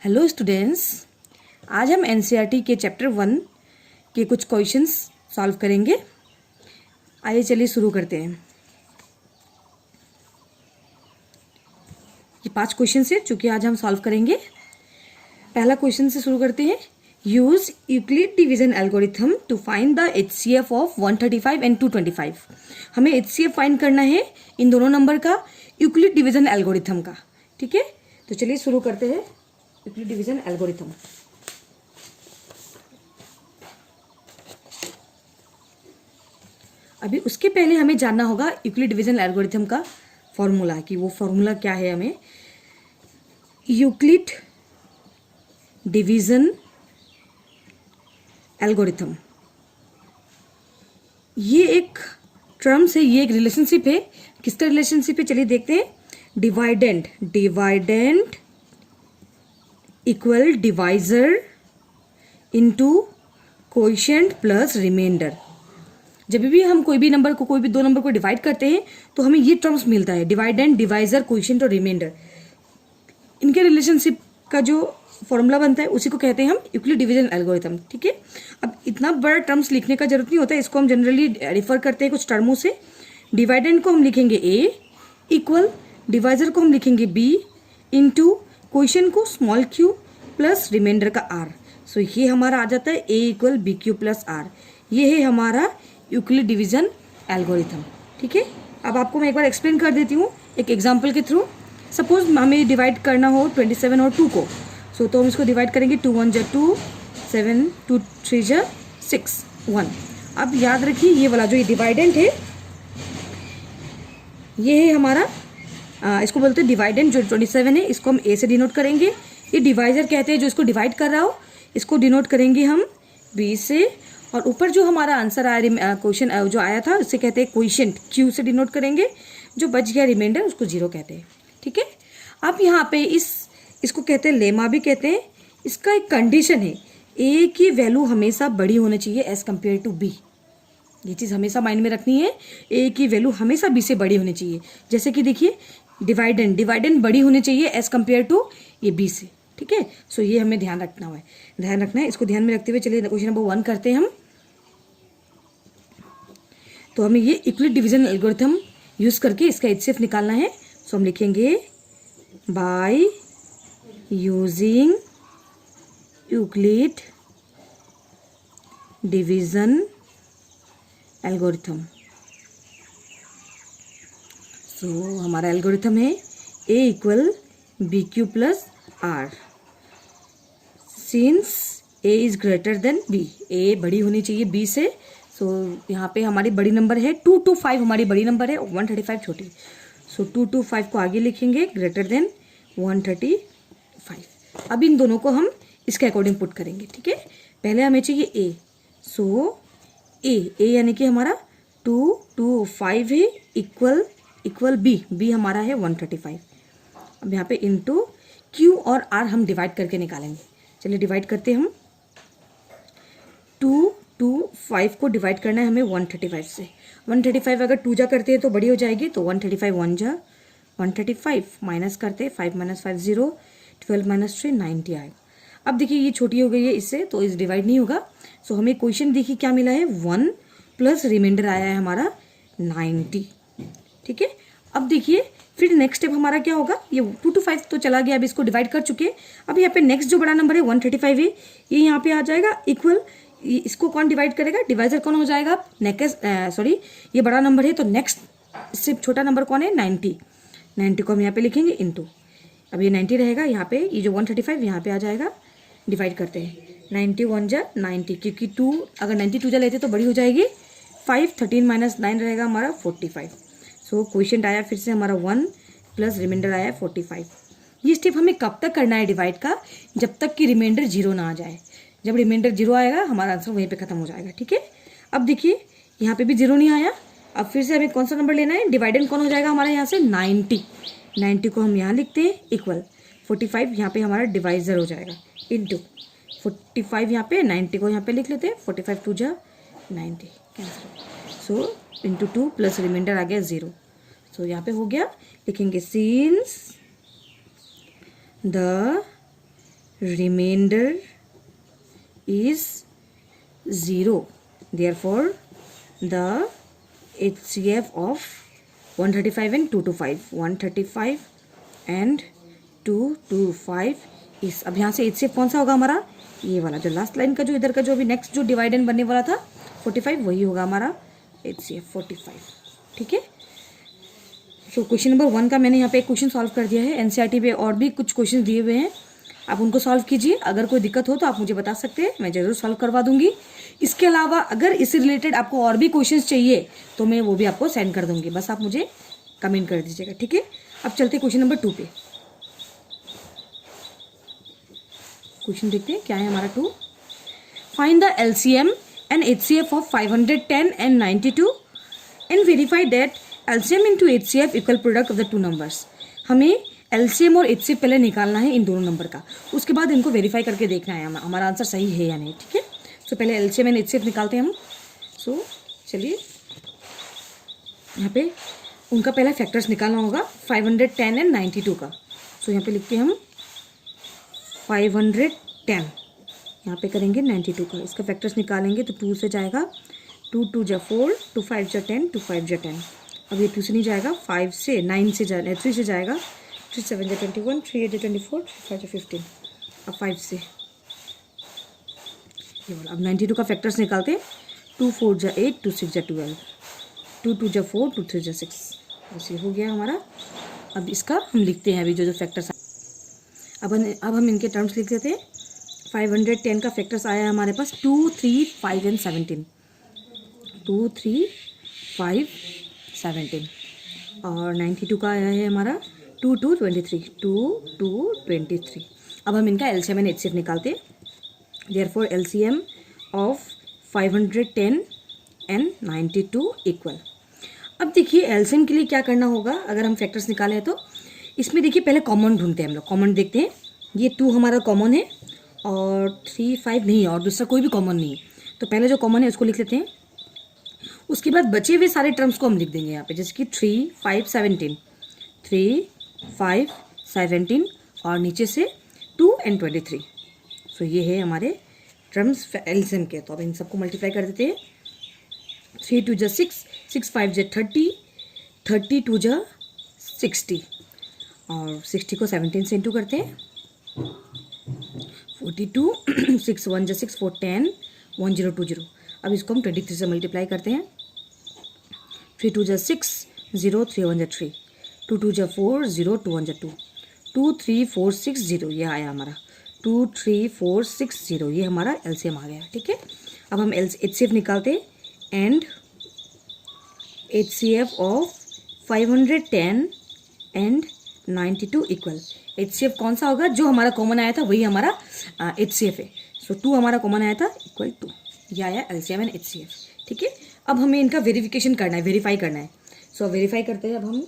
Hello students, आज हम NCERT के चैप्टर 1 के कुछ क्वेश्चंस सॉल्व करेंगे। आइए चलिए शुरू करते हैं। ये 5 क्वेश्चन है जो कि आज हम सॉल्व करेंगे। पहला क्वेश्चन से शुरू करते हैं। Use Euclid division algorithm to find the HCF of 135 and 225। हमें एचसीएफ फाइंड करना है इन दोनों नंबर का यूक्लिड डिवीजन एल्गोरिथम का। ठीक है, तो चलिए शुरू करते हैं यूक्लिड डिवीजन एल्गोरिथम। अभी उसके पहले हमें जानना होगा यूक्लिड डिवीजन एल्गोरिथम का फॉर्मूला, कि वो फॉर्मूला क्या है। हमें यूक्लिड डिवीजन एल्गोरिथम, ये एक टर्म्स है, ये एक रिलेशनशिप है। किसका रिलेशनशिप है चलिए देखते हैं। Dividend equal divisor into coefficient plus remainder. जब भी हम कोई भी नंबर को, कोई भी दो नंबर को डिवाइड करते हैं तो हमें ये टर्म्स मिलता है, डिवाइडेंड, डिवाइजर, कोएफिशिएंट और रिमाइंडर। इनके रिलेशनशिप का जो फॉर्मूला बनता है उसी को कहते हैं हम यूक्लिड डिवीजन एल्गोरिथम। ठीक है, अब इतना बड़ा टर्म्स लिखने का जरूरत नहीं होता है, इसको हम जनरली रिफर करते हैं कुछ टर्मों से। डिवाइडेंड को हम लिखेंगे ए, इक्वल डिवाइजर को हम लिखेंगे बी, इनटू कोएफिशिएंट को स्मॉल क्यू प्लस रिमाइंडर का आर। सो ये हमारा आ जाता है A equal B Q plus R. ये है हमारा यूक्लिड डिवीजन एल्गोरिथम। ठीक है, अब आपको मैं एक बार एक्सप्लेन कर देती हूँ एक एग्जाम्पल के थ्रू। सपोज हमें डिवाइड करना हो 27 और 2 को, तो हम इसको डिवाइड करेंगे 2 1 जा 2, 7 2 3 जा 6 1। अब याद रखिए ये वाला जो ये डिवाइडेंट है, ये है हमारा इसको बोलते हैं डिवाइडेंट। जो 27 है इसको हम ए से डिनोट करेंगे। ये डिवाइजर कहते हैं जो इसको डिवाइड कर रहा हो, इसको डिनोट करेंगे हम बी से। और ऊपर जो हमारा आंसर आया, क्वेश्चन जो आया था उससे कहते हैं कोएफिशिएंट, क्यू से डिनोट करेंगे। जो बच गया रिमाइंडर उसको 0 कहते हैं। ठीक है, अब यहाँ पे इसको कहते हैं लेमा भी कहते हैं। इसका एक कंडीशन है, ए की वैल्यू हमेशा बड़ी होनी चाहिए एज कम्पेयर टू बी। ये चीज़ हमेशा माइंड में रखनी है, ए की वैल्यू हमेशा बी से बड़ी होनी चाहिए। जैसे कि देखिए डिवाइडेंड बड़ी होनी चाहिए एज कम्पेयर टू ये बी से। ठीक है, सो ये हमें ध्यान रखना है। इसको ध्यान में रखते हुए चलिए क्वेश्चन नंबर 1 करते हैं हम। तो हमें ये यूक्लिड डिवीजन एल्गोरिथम यूज करके इसका एचसीएफ निकालना है। सो हम लिखेंगे by using Euclid division algorithm. So हमारा एल्गोरिथम है A equal B Q plus R. Since A is greater than B, A बड़ी होनी चाहिए बी से। सो यहाँ पे हमारी बड़ी नंबर है 2 to 5, हमारी बड़ी नंबर है 135 छोटी। सो 2 to 5 को आगे लिखेंगे, ग्रेटर देन 135। अब इन दोनों को हम इसके अकॉर्डिंग पुट करेंगे। ठीक है, पहले हमें चाहिए ए। सो ए यानी कि हमारा 2 to 5 है, इक्वल बी हमारा है 135। अब यहाँ पे इनटू क्यू और आर हम डिवाइड करके निकालेंगे। चलिए डिवाइड करते हैं हम। 2 to 5 को डिवाइड करना है हमें 135 से। 135 अगर 2 जा करते हैं तो बड़ी हो जाएगी, तो 135 1 जा 135, माइनस करते हैं 5 - 5 0, 12 - 3 90 आएगा। अब देखिए ये छोटी हो गई है इससे, तो इस डिवाइड नहीं होगा। सो हमें क्वेश्चन देखिए क्या मिला है, 1 प्लस रिमाइंडर आया है हमारा 90। ठीक है, अब देखिए फिर नेक्स्ट स्टेप हमारा क्या होगा। ये 2 to 5 तो चला गया, अब इसको डिवाइड कर चुके हैं। अब यहाँ पे नेक्स्ट जो बड़ा नंबर है 135 है, ये यहाँ पे आ जाएगा इक्वल। इसको कौन डिवाइड करेगा, डिवाइजर कौन हो जाएगा नेक्स्ट, सॉरी ये बड़ा नंबर है तो नेक्स्ट इससे छोटा नंबर कौन है 90 को हम यहाँ पे लिखेंगे इनटू। अब ये 90 रहेगा यहाँ पे, ये जो 135 यहाँ पे आ जाएगा। डिवाइड करते हैं 90 1 जा 90, क्योंकि 2 अगर 92 जा लेते तो बड़ी हो जाएगी 5, 13 - 9 रहेगा हमारा 45। सो क्वेश्चन आया फिर से हमारा 1 प्लस रिमाइंडर आया 45। ये स्टेप हमें कब तक करना है डिवाइड का, जब तक कि रिमाइंडर 0 ना आ जाए। जब रिमाइंडर 0 आएगा हमारा आंसर वहीं पे खत्म हो जाएगा। ठीक है, अब देखिए यहाँ पे भी 0 नहीं आया। अब फिर से हमें कौन सा नंबर लेना है, डिवाइडेंड कौन हो जाएगा हमारा यहाँ से 90 को हम यहाँ लिखते हैं इक्वल 45, यहाँ पे हमारा डिवाइजर हो जाएगा इनटू 45, यहाँ पे 90 को यहाँ पे लिख लेते हैं 45 2 जा 90 cancel. So into 2 plus remainder आ गया 0। सो यहाँ पे हो गया, लिखेंगे since the remainder is 0. Therefore the HCF of 135 and 225, 135 and 225 इस, अब यहाँ से HCF कौन सा होगा हमारा, ये वाला जो लास्ट लाइन का जो इधर का जो अभी नेक्स्ट जो डिवाइडेंड बनने वाला था 45, वही होगा हमारा HCF 45. ठीक है. सो क्वेश्चन नंबर 1 का मैंने यहाँ पे एक क्वेश्चन सॉल्व कर दिया है. एनसीईआरटी पे और भी कुछ क्वेश्चन दिए हुए हैं, आप उनको सॉल्व कीजिए. अगर कोई दिक्कत हो तो आप मुझे बता सकते हैं, मैं ज़रूर सॉल्व करवा दूंगी. इसके अलावा अगर इससे रिलेटेड आपको और भी क्वेश्चंस चाहिए तो मैं वो भी आपको सेंड कर दूंगी, बस आप मुझे कमेंट कर दीजिएगा. ठीक है. अब चलते क्वेश्चन नंबर 2 पे. क्वेश्चन देखते हैं क्या है हमारा 2. Find the LCM and HCF of 510 and 92 and verify that LCM into HCF equal product of the two numbers. हमें एलसीएम और एचसीएफ पहले निकालना है इन दोनों नंबर का, उसके बाद इनको वेरीफाई करके देखना है हमारा आंसर सही है या नहीं. ठीक है. सो पहले एलसीएम एंड एचसीएफ निकालते हैं हम. सो चलिए यहाँ पे उनका पहला फैक्टर्स निकालना होगा 510 एंड 92 का. सो यहाँ पे लिखते हैं हम 510, यहाँ पे करेंगे 92 का. इसका फैक्टर्स निकालेंगे तो 2 से जाएगा, 2 2 जा 4, 2 5 जा 10, 2 5 जा 10. अब ये 2 से नहीं जाएगा, 5 से 9 से 3 से जाएगा, 3 7 जा 21, 3 8 जा 24, 3 5 जा 15. अब 5 से ये वाला. अब 92 का फैक्टर्स निकालते हैं. 2 4 जा 8, 2 6 जा 12, 2 2 जा 4, 2 3 जा 6. बस ये हो गया हमारा. अब इसका हम लिखते हैं अभी जो फैक्टर्स. अब हम इनके टर्म्स लिख देते हैं. 510 का फैक्टर्स आया है हमारे पास 2 3 5 एंड 17, 2 3 5 17. और 92 का आया है हमारा 2 2 23, 2 2 23. अब हम इनका एलसीएम एंड एचसीएफ निकालते हैं. Therefore LCM of 510 and 92 equal. अब देखिए एलसीएम के लिए क्या करना होगा अगर हम फैक्टर्स निकाले हैं तो इसमें देखिए पहले कॉमन ढूंढते हैं हम लोग. कॉमन देखते हैं. ये 2 हमारा कॉमन है और 3 5 नहीं है और दूसरा कोई भी कॉमन नहीं है. तो पहले जो कॉमन है उसको लिख लेते हैं. उसके बाद बचे हुए सारे टर्म्स को हम लिख देंगे यहाँ पे, जैसे कि 3 5 17, 3 5 17 और नीचे से 2 एंड 23. सो ये है हमारे टर्म्स एलसीएम के. तो अब इन सबको मल्टीप्लाई कर देते हैं. 3 2 जा 6, 6 5 जा 30, 30 2 जा 60 और 60 को 17 से इंटू करते हैं. 42, 6 1 जा 6, 4 10, 1 0 2 0. अब इसको हम 23 से मल्टीप्लाई करते हैं. 3 2 जा 6, 0 3 1 जा 3, 2 2 जा 4, 0 2 1 जा 2, 2 3 4 6 0. ये आया हमारा 2 3 4 6 0. ये हमारा एलसीएम आ गया. ठीक है. अब हम एचसीएफ निकालते हैं. And HCF of 510 and 92 equal. HCF कौन सा होगा, जो हमारा कॉमन आया था वही हमारा एचसीएफ है. सो 2 हमारा कॉमन आया था इक्वल 2. ये आया एलसीएम एंड एचसीएफ. ठीक है. अब हमें इनका वेरिफिकेशन करना है, वेरीफाई करना है. सो वेरीफाई करते हैं. अब हम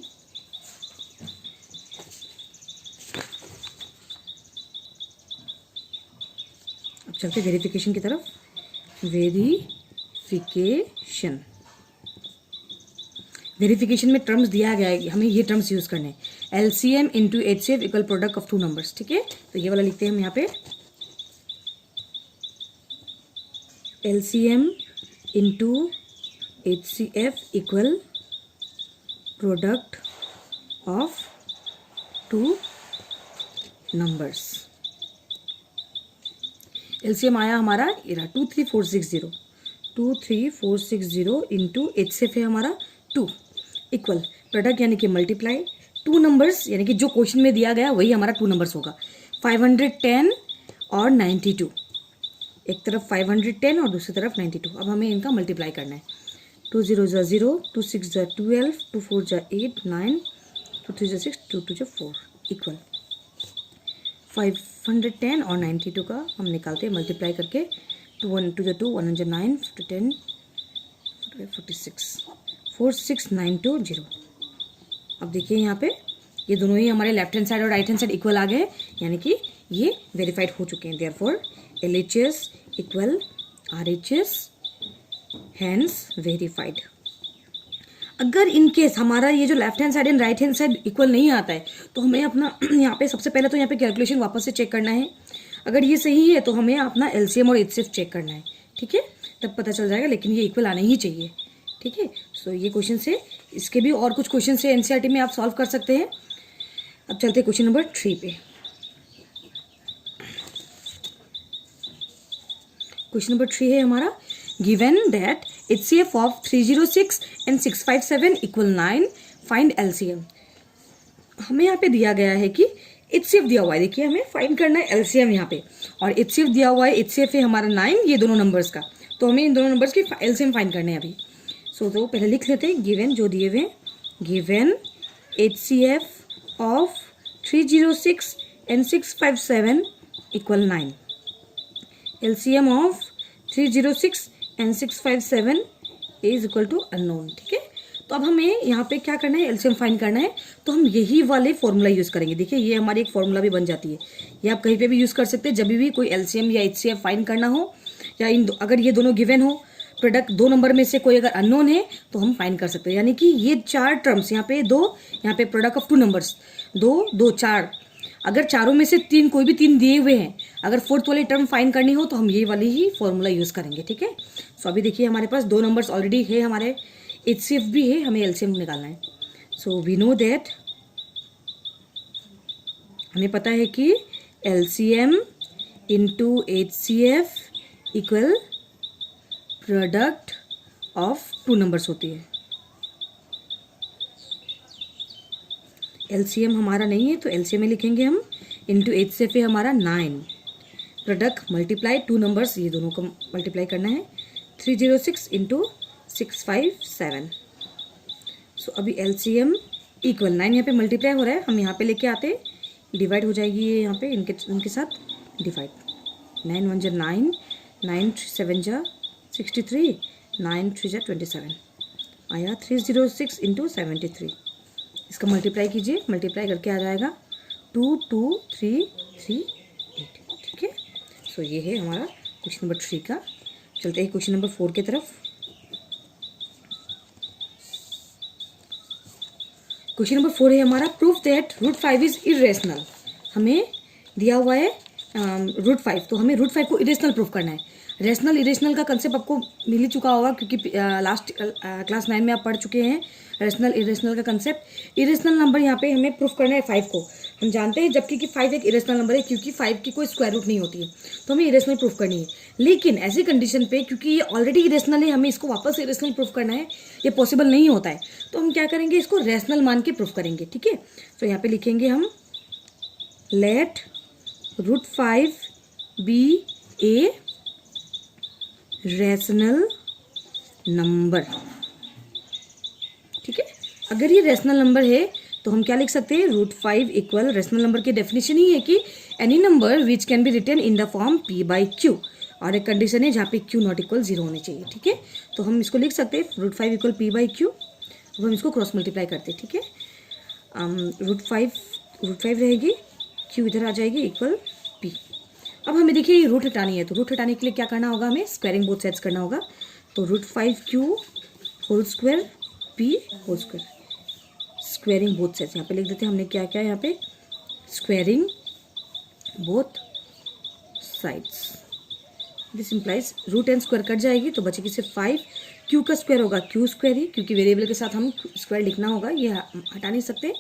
चलते वेरिफिकेशन की तरफ. वेरिफिकेशन में टर्म्स दिया गया है, हमें ये टर्म्स यूज करने हैं. LCM into HCF equal product of two numbers. ठीक है. तो ये वाला लिखते हैं हम यहाँ पे. LCM into HCF equal product of two numbers. LCM आया हमारा 23460, 23460 इंटू एचसीएफ है हमारा 2 इक्वल प्रोडक्ट यानी कि मल्टीप्लाई टू नंबर्स, यानी कि जो क्वेश्चन में दिया गया वही हमारा 2 नंबर्स होगा. 510 और 92. एक तरफ 510 और दूसरी तरफ 92. अब हमें इनका मल्टीप्लाई करना है. 2 0 जा 0, 2 6 जा 12, 2 4 जा 8 9, 2 3 जा 6, 2 2 जा 4 इक्वल 510 और 92 का हम निकालते हैं मल्टीप्लाई करके. 2 1 2 जा 2, 1 जा 9, 10 46, 46920. अब देखिए यहाँ पे ये दोनों ही हमारे लेफ्ट हैंड साइड और राइट हैंड साइड इक्वल आ गए, यानी कि ये वेरीफाइड हो चुके हैं. Therefore LHS equal RHS, hence verified. अगर इन केस हमारा ये जो left hand side and right hand side equal नहीं आता है तो हमें अपना यहाँ पे सबसे पहले तो यहाँ पे कैलकुलेशन वापस से चेक करना है. अगर ये सही है तो हमें अपना एलसीएम और एचसीएफ चेक करना है, ठीक है, तब पता चल जाएगा, लेकिन ये इक्वल आने ही चाहिए, ठीक है। सो ये क्वेश्चन से, इसके भी और कुछ क्वेश्चन से एनसीईआरटी में आप सॉल्व कर सकते हैं। अब चलते हैं क्वेश्चन नंबर 3 पे। क्वेश्चन नंबर 3 है हमारा, given that HCF of 306 and 657 equal 9, find LCM। हमें यहाँ पे दिया गया है कि HCF दिया हुआ है, देखिए हमें फाइंड करना है LCM यहाँ पे, और HCF दिया हुआ है, HCF है हमारा 9, ये दोनों नंबर्स का, तो हमें इन दोनों नंबर्स की LCM फाइंड करने हैं अभी। तो पहले लिख लेते हैं, गिवन जो दिए हुए, given HCF of 306 and 657 equal 9, LCM of 306 and 657 is equal to unknown, ठीक है। तो अब हमें यहाँ पे क्या करना है, एलसीएम फाइंड करना है, तो हम यही वाले फॉर्मूला यूज़ करेंगे। देखिए ये हमारी एक फॉर्मूला भी बन जाती है, ये आप कहीं पे भी यूज़ कर सकते हैं, जब भी कोई एलसीएम या एचसीएफ फाइंड करना हो, या अगर ये दोनों गिवन हो, प्रोडक्ट दो नंबर में से कोई अगर अननोन है तो हम फाइंड कर सकते हैं। यानी कि ये 4 टर्म्स, यहाँ पे 2, यहाँ पे प्रोडक्ट ऑफ 2 नंबर्स, 2 2 4, अगर चारों में से 3, कोई भी 3 दिए हुए हैं, अगर फोर्थ वाली टर्म फाइंड करनी हो तो हम ये वाली ही फॉर्मूला यूज़ करेंगे, ठीक है। सो अभी देखिए हमारे पास 2 नंबर्स ऑलरेडी है, हमारे HCF भी है, हमें LCM निकालना है। सो वी नो दैट, हमें पता है कि LCM into HCF equal product of 2 numbers होती है। LCM हमारा नहीं है तो LCM में लिखेंगे हम, इंटू HCF है हमारा 9, प्रोडक्ट मल्टीप्लाई 2 नंबर्स, ये दोनों को मल्टीप्लाई करना है, 306 इंटू 657। सो अभी LCM इक्वल 9, यहाँ पे मल्टीप्लाई हो रहा है, हम यहाँ पे लेके आते, डिवाइड हो जाएगी ये यहाँ पे इनके साथ डिवाइड, 9 1 जा 9, 9 7 जा 63, 9 3 जा 27 आया, 306 इंटू 73, इसका मल्टीप्लाई कीजिए, मल्टीप्लाई करके आ जाएगा 2 2 3 3 8, ठीक है। सो ये है हमारा क्वेश्चन नंबर 3 का। चलते हैं क्वेश्चन नंबर 4 की तरफ। क्वेश्चन नंबर 4 है हमारा, प्रूफ दैट √5 इज इरेशनल। हमें दिया हुआ है √5, तो हमें √5 को इरेशनल प्रूफ करना है। रेशनल इरेशनल का कंसेप्ट आपको मिल ही चुका होगा, क्योंकि लास्ट क्लास 9 में आप पढ़ चुके हैं रेशनल इरेशनल का कंसेप्ट। इरेशनल नंबर यहाँ पे हमें प्रूफ करना है 5 को, हम जानते हैं जबकि कि 5 एक इरेशनल नंबर है, क्योंकि 5 की कोई स्क्वायर रूट नहीं होती है, तो हमें इरेशनल प्रूफ करनी है। लेकिन ऐसी कंडीशन पे, क्योंकि ये ऑलरेडी इरेशनल है, हमें इसको वापस इरेशनल प्रूफ करना है, ये पॉसिबल नहीं होता है, तो हम क्या करेंगे, इसको रेशनल मान के प्रूफ करेंगे, ठीक है। तो यहाँ पे लिखेंगे हम, let √5 be a rational number, ठीक है। अगर ये रेशनल नंबर है तो हम क्या लिख सकते हैं, √5 इक्वल, रेशनल नंबर की डेफिनेशन ही है कि any number which can be written in the form p/q, और एक कंडीशन है जहाँ पे q नॉट इक्वल 0 होने चाहिए, ठीक है। तो हम इसको लिख सकते हैं √5 इक्वल p/q, अब हम इसको क्रॉस मल्टीप्लाई करते हैं, ठीक है। √5 रहेगी, q इधर आ जाएगी, इक्वल p। अब हमें देखिए ये रूट हटानी है, तो रूट हटाने के लिए क्या करना होगा, हमें स्क्वायरिंग बोथ साइड्स करना होगा, तो √5q whole square p whole square, squaring both sides, यहाँ पे लिख देते हैं हमने क्या क्या यहाँ पे, squaring both sides, this implies root and square cut जाएगी तो बचेगी सिर्फ 5, q का स्क्वायर होगा q स्क्वायर ही, क्योंकि वेरिएबल के साथ हम स्क्वायर लिखना होगा, ये हटा नहीं सकते,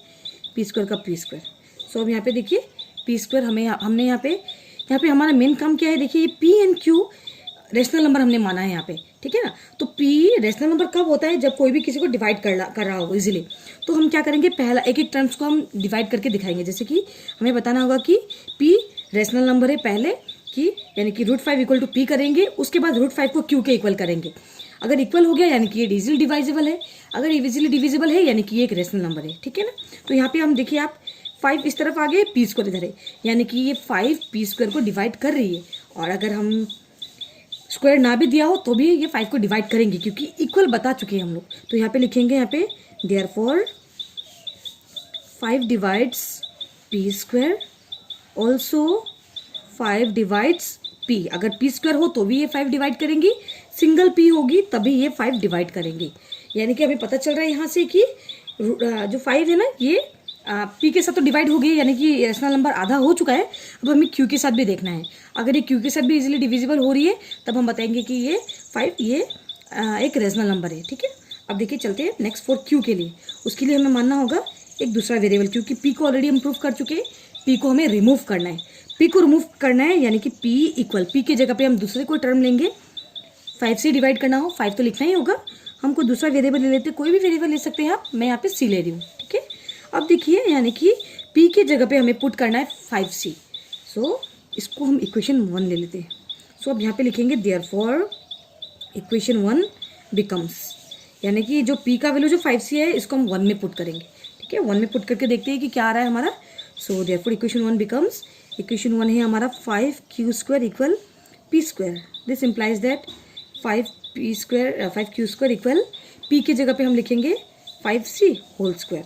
p स्क्वायर का p स्क्वायर। सो अब यहाँ पे देखिए p स्क्वायर हमने यहाँ पे हमारा मेन काम क्या है, देखिए p and q rational number हमने माना है यहाँ पे, ठीक है ना। तो p रेशनल नंबर कब होता है, जब कोई भी किसी को डिवाइड कर रहा हो इजीली, तो हम क्या करेंगे, पहला एक एक टर्म्स को हम डिवाइड करके दिखाएंगे। जैसे कि हमें बताना होगा कि p रेशनल नंबर है पहले कि, यानी कि √5 इक्वल टू p करेंगे, उसके बाद √5 को q के इक्वल करेंगे, अगर इक्वल हो गया यानी कि ये इजीली डिवाइजेबल है, अगर इजीली डिविजिबल है यानी कि ये एक रेशनल नंबर है, ठीक है ना। तो यहाँ पे हम देखिए, आप 5 इस तरफ आ गए, p स्क्वायर इधर है, यानी कि ये 5 p स्क्वायर को डिवाइड कर रही है, और अगर हम स्क्वायर ना भी दिया हो तो भी ये 5 को डिवाइड करेंगे, क्योंकि इक्वल बता चुके हैं हम लोग। तो यहाँ पे लिखेंगे, यहाँ पे therefore 5 divides p square, also 5 divides p, अगर p स्क्वायर हो तो भी ये 5 डिवाइड करेंगी, सिंगल p होगी तभी ये 5 डिवाइड करेंगे। यानी कि हमें पता चल रहा है यहाँ से कि जो 5 है ना, ये पी के साथ तो डिवाइड हो गई, यानी कि रेशनल नंबर आधा हो चुका है। अब हमें क्यू के साथ भी देखना है। अगर ये क्यू के साथ भी इजीली डिविजिबल हो रही है तब हम बताएंगे कि ये 5 ये एक रेशनल नंबर है। ठीक है, अब देखिए चलते हैं नेक्स्ट फॉर क्यू के लिए। उसके लिए हमें मानना होगा एक दूसरा वेरिएबल, क्योंकि पी को ऑलरेडी हम प्रूव कर चुके हैं। पी को हमें रिमूव करना है। पी को रिमूव करना है यानी कि पी इक्वल, पी की जगह पे हम दूसरे कोई टर्म लेंगे। 5 से डिवाइड करना हो, 5 तो लिखना ही होगा। हमको दूसरा वेरिएबल ले लेते, कोई भी वेरिएबल ले सकते हैं आप। मैं यहाँ पे सी ले रही हूँ। ठीक है, अब देखिए यानी कि p की जगह पे हमें पुट करना है 5c। सो इसको हम इक्वेशन 1 ले लेते हैं। सो अब यहाँ पे लिखेंगे देयरफॉर इक्वेशन 1 बिकम्स, यानी कि जो p का वैल्यू जो 5c है इसको हम 1 में पुट करेंगे। ठीक है, 1 में पुट करके देखते हैं कि क्या आ रहा है हमारा। So therefore equation 1 becomes, equation 1 है हमारा 5q² equal p²। This implies that 5q² equal p की जगह पे हम लिखेंगे 5c²।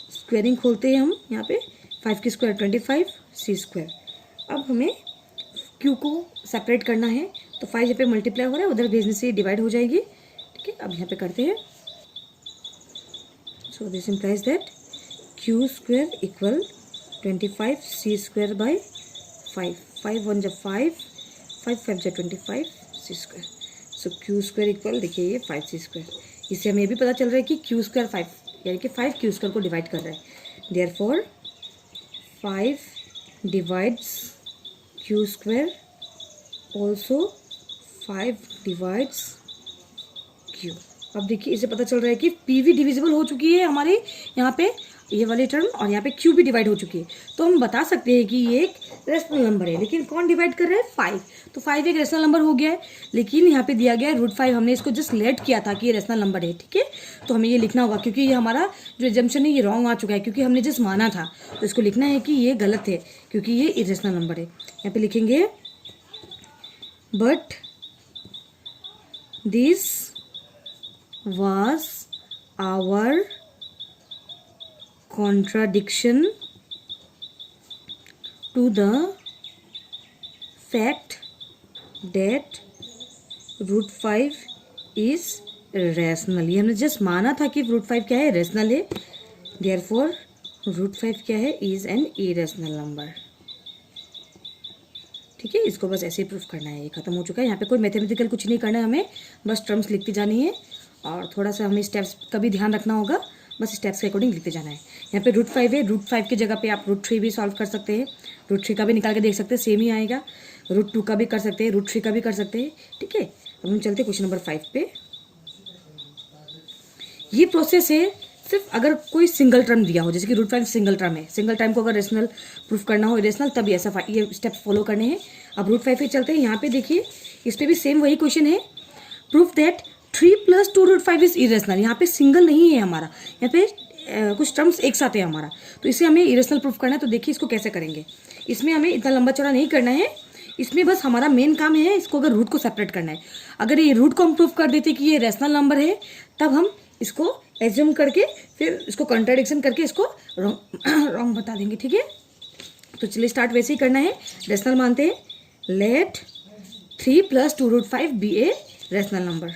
स्क्वायरिंग खोलते हैं हम यहाँ पे, 5 की स्क्वायर 25, c²। अब हमें q को सेपरेट करना है, तो 5 यहाँ पे मल्टीप्लाई हो रहा है, उधर भेजने से डिवाइड हो जाएगी। ठीक है, अब यहाँ पे करते हैं। So this implies that q² equal 25 c² by 5, 5 1 जा 5, 5 5 जा 25 c²। सो q² इक्वल देखिए ये 5c²। इससे हमें ये भी पता चल रहा है कि q² 5 यानी कि 5q² को डिवाइड कर रहा है। Therefore 5 divides q², also 5 divides q। अब देखिए इसे पता चल रहा है कि p भी डिविजिबल हो चुकी है हमारे यहाँ पे, ये वाले टर्म, और यहाँ पे q भी डिवाइड हो चुकी है। तो हम बता सकते हैं कि ये एक रेशनल नंबर है। लेकिन कौन डिवाइड कर रहा है? 5। तो 5 एक रेशनल नंबर हो गया है, लेकिन यहाँ पे दिया गया है √5। हमने इसको जस्ट लेट किया था कि ये रेशनल नंबर है। ठीक है, तो हमें ये लिखना होगा, क्योंकि ये हमारा जो एजम्पशन है ये रॉन्ग आ चुका है, क्योंकि हमने जस्ट माना था। तो इसको लिखना है कि ये गलत है, क्योंकि ये इरेशनल नंबर है। यहाँ पे लिखेंगे but this was our contradiction to the fact that √5 is rational। ये हमने जस्ट माना था कि √5 क्या है? रेशनल है। देयरफॉर √5 क्या है? Is an irrational number. ठीक है, इसको बस ऐसे ही प्रूफ करना है। ये खत्म हो चुका है। यहाँ पे कोई मैथमेटिकल कुछ नहीं करना है हमें, बस टर्म्स लिखती जानी है और थोड़ा सा हमें स्टेप्स का भी ध्यान रखना होगा। बस स्टेप्स के अकॉर्डिंग लिखते जाना है। यहाँ पे √5 है, √5 की जगह पे आप √3 भी सॉल्व कर सकते हैं। √3 का भी निकाल के देख सकते हैं, सेम ही आएगा। √2 का भी कर सकते हैं, √3 का भी कर सकते हैं। ठीक है, अब हम चलते हैं क्वेश्चन नंबर 5 पे। ये प्रोसेस है सिर्फ अगर कोई सिंगल टर्म दिया हो, जैसे कि √5 सिंगल टर्म है। सिंगल टर्म को अगर रेशनल प्रूफ करना हो, इरेशनल, तभी ऐसा ये स्टेप्स फॉलो करने हैं। अब √5 पे चलते हैं। यहाँ पे देखिए इस पे भी सेम वही क्वेश्चन है। Proof that 3 + 2 √5 is irrational. यहाँ पे सिंगल नहीं है हमारा, यहाँ पे कुछ टर्म्स एक साथ है हमारा, तो इसे हमें इरेशनल प्रूफ करना है। तो देखिए इसको कैसे करेंगे। इसमें हमें इतना लंबा चौड़ा नहीं करना है, इसमें बस हमारा मेन काम है इसको अगर रूट को सेपरेट करना है। अगर ये रूट को हम प्रूफ कर देते कि ये रेशनल नंबर है, तब हम इसको एज्यूम करके फिर इसको कॉन्ट्राडिक्शन करके इसको रॉन्ग बता देंगे। ठीक है, तो चलिए स्टार्ट वैसे ही करना है। रेशनल मानते हैं, let 3 + 2 √5 be a rational number.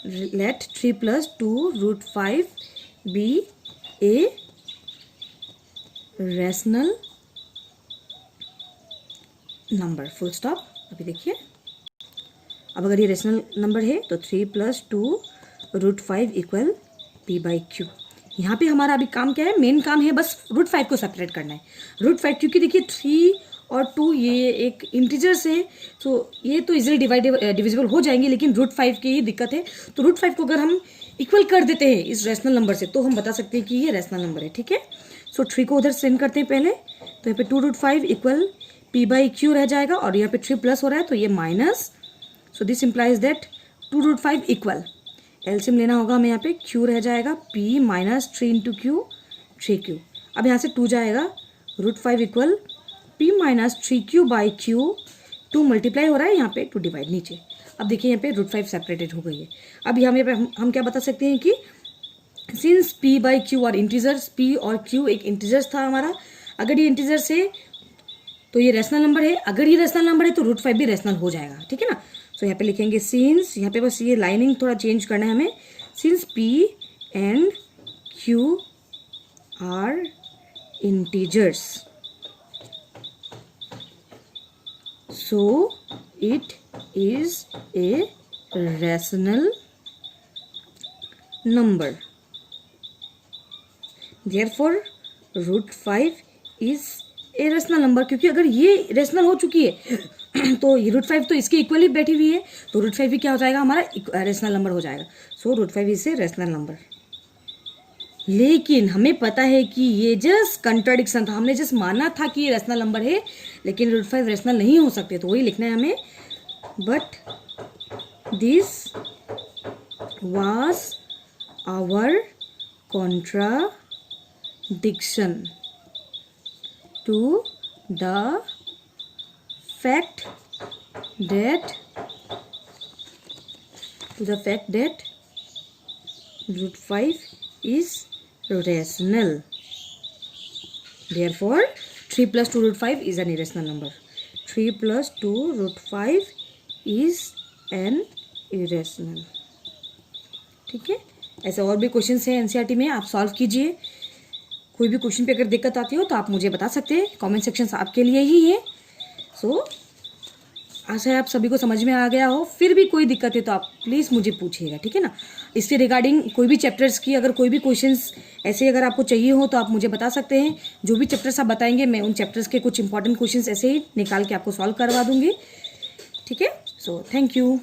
Let 3 + 2 √5 be a rational number, full stop. अभी देखिए, अब अगर ये रेशनल नंबर है तो 3 + 2 √5 इक्वल p/q। यहाँ पे हमारा अभी काम क्या है? मेन काम है बस √5 को सेपरेट करना है। √5, क्योंकि देखिए 3 और 2 ये एक इंटीजर्स है, तो ये तो इजीली डिविजिबल हो जाएंगे, लेकिन √5 की ही दिक्कत है। तो √5 को अगर हम इक्वल कर देते हैं इस रेशनल नंबर से, तो हम बता सकते हैं कि ये रेशनल नंबर है। ठीक है, सो 3 को उधर सेंड करते हैं पहले। तो यहाँ पे 2 √5 इक्वल p/q रह जाएगा, और यहाँ पे 3 प्लस हो रहा है तो ये minus. So this implies that 2 √5 equal, LCM लेना होगा हमें, यहाँ पे q रह जाएगा p - 3 × q 3q। अब यहाँ से 2 जाएगा, √5 इक्वल p - 3q/q। 2 मल्टीप्लाई हो रहा है, यहाँ पे 2 डिवाइड नीचे। अब देखिए यहाँ पे √5 सेपरेटेड हो गई है। अब यहाँ पे हम क्या बता सकते हैं कि सिंस p/q और इंटीजर्स, p और q एक इंटीजर्स था हमारा। अगर ये इंटीजर्स है तो ये रेशनल नंबर है, अगर ये रेशनल नंबर है तो √5 भी रेशनल हो जाएगा। ठीक है ना। सो यहाँ पे लिखेंगे सिंस, यहाँ पे बस ये लाइनिंग थोड़ा चेंज करना है हमें। Since p and q are integers. So it is a rational number. Therefore root 5 is a rational number. क्योंकि अगर ये रेशनल हो चुकी है तो ये रूट 5 तो इसके इक्वली बैठी हुई है, तो रूट 5 भी क्या हो जाएगा, हमारा रेशनल नंबर हो जाएगा. So root 5 is a rational number. लेकिन हमें पता है कि ये जस्ट कंट्राडिक्शन था, हमने जस्ट माना था कि ये रेशनल नंबर है, लेकिन रूट 5 रेशनल नहीं हो सकते, तो वही लिखना है हमें. But this was our contradiction to the fact that root 5 is rational. Therefore 3 plus 2 root 5 is an irrational number. 3 plus 2 root 5 is an irrational. ठीक है. ऐसे और भी क्वेश्चंस हैं एनसीईआरटी में, आप सॉल्व कीजिए. कोई भी क्वेश्चन पे अगर दिक्कत आती हो तो आप मुझे बता सकते हैं, कमेंट सेक्शन आपके लिए ही है. सो आशा है आप सभी को समझ में आ गया हो. फिर भी कोई दिक्कत है तो आप प्लीज़ मुझे पूछिएगा, ठीक है ना. इसके रिगार्डिंग कोई भी चैप्टर्स की अगर कोई भी क्वेश्चंस ऐसे अगर आपको चाहिए हो तो आप मुझे बता सकते हैं. जो भी चैप्टर्स आप बताएंगे मैं उन चैप्टर्स के कुछ इंपॉर्टेंट क्वेश्चंस ऐसे ही निकाल के आपको सॉल्व करवा दूंगी, ठीक है. So thank you.